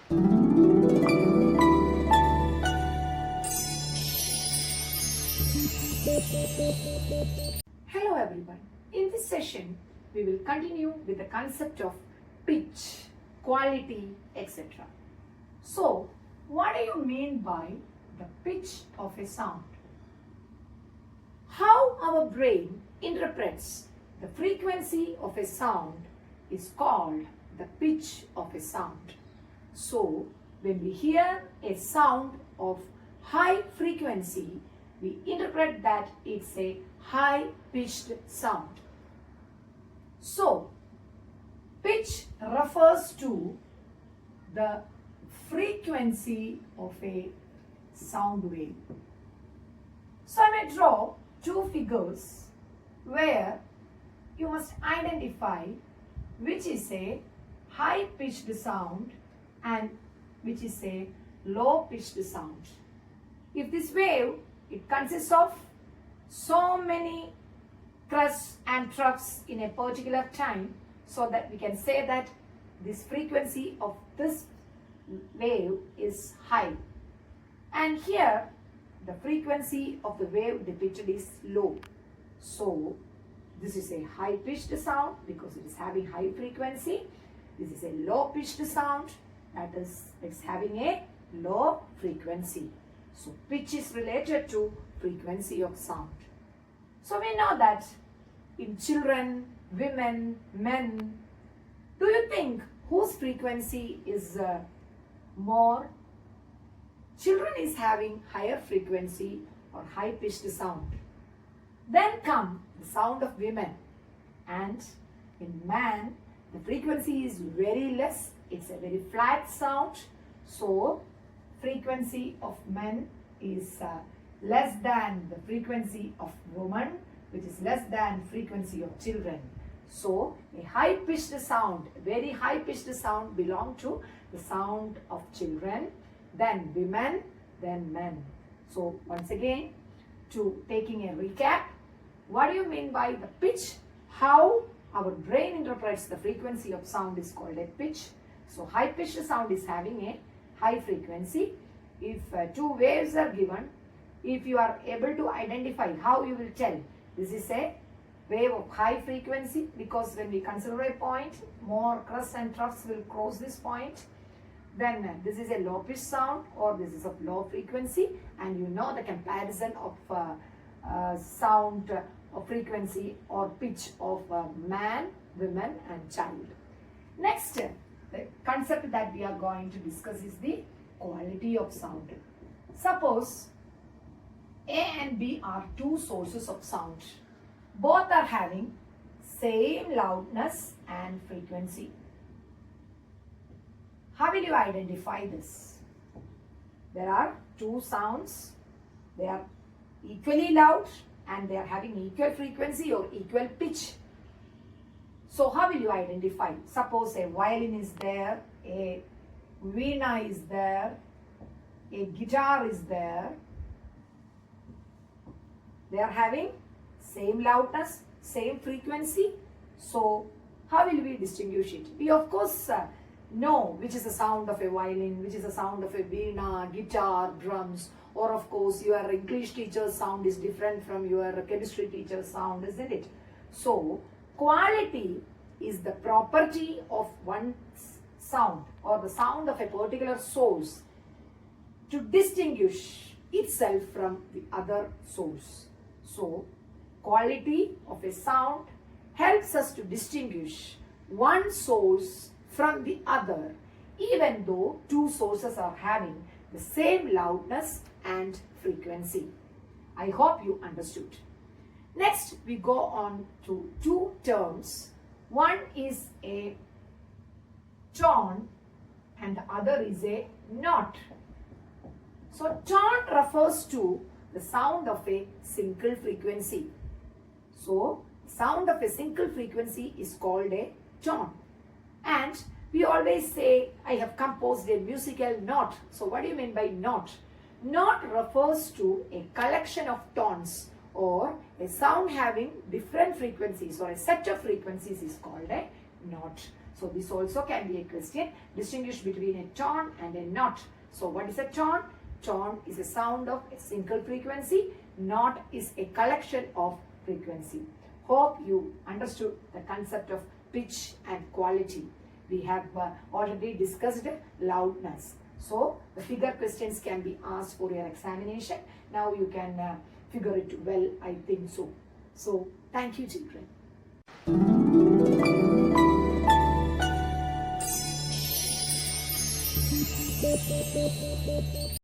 Hello everyone. In this session, we will continue with the concept of pitch, quality, etc. So, what do you mean by the pitch of a sound? How our brain interprets the frequency of a sound is called the pitch of a sound. So, when we hear a sound of high frequency, we interpret that it's a high-pitched sound. So, pitch refers to the frequency of a sound wave. So, I may draw two figures where you must identify which is a high-pitched sound and which is a low-pitched sound. If this wave, it consists of so many crests and troughs in a particular time, so that we can say that this frequency of this wave is high. And here the frequency of the wave depicted is low. So this is a high pitched sound because it is having high frequency. This is a low pitched sound, that is, it's having a low frequency. So pitch is related to frequency of sound. So we know that in children, women, men, do you think whose frequency is more? Children is having higher frequency or high pitched sound. Then come the sound of women, and in man the frequency is very less. It's a very flat sound. So frequency of men is less than the frequency of women, which is less than frequency of children. So a high pitched sound, very high pitched sound belong to the sound of children, then women, then men. So once again, to taking a recap, what do you mean by the pitch? How our brain interprets the frequency of sound is called a pitch. So high pitched sound is having a high frequency. If two waves are given, if you are able to identify, how you will tell this is a wave of high frequency, because when we consider a point, more crests and troughs will cross this point. Then this is a low pitch sound, or this is of low frequency, and you know the comparison of sound of frequency or pitch of man, women and child. Next, the concept that we are going to discuss is the quality of sound. Suppose A and B are two sources of sound. Both are having same loudness and frequency. How will you identify this? There are two sounds. They are equally loud and they are having equal frequency or equal pitch. So how will you identify? Suppose a violin is there, a veena is there, a guitar is there. They are having same loudness, same frequency. So how will we distinguish it? We of course know which is the sound of a violin, which is the sound of a veena, guitar, drums, or of course your English teacher's sound is different from your chemistry teacher's sound, isn't it? So quality is the property of one sound or the sound of a particular source to distinguish itself from the other source. So quality of a sound helps us to distinguish one source from the other, even though two sources are having the same loudness and frequency. I hope you understood. Next, we go on to two terms. One is a tone and the other is a note. So tone refers to the sound of a single frequency. So sound of a single frequency is called a tone. And we always say, I have composed a musical note. So what do you mean by note? Note refers to a collection of tones or a sound having different frequencies, or a set of frequencies is called a note. So this also can be a question. Distinguish between a tone and a knot. So what is a tone? Tone is a sound of a single frequency. Knot is a collection of frequency. Hope you understood the concept of pitch and quality. We have already discussed loudness. So the figure questions can be asked for your examination. Now you can figure it well, I think so. So thank you, children.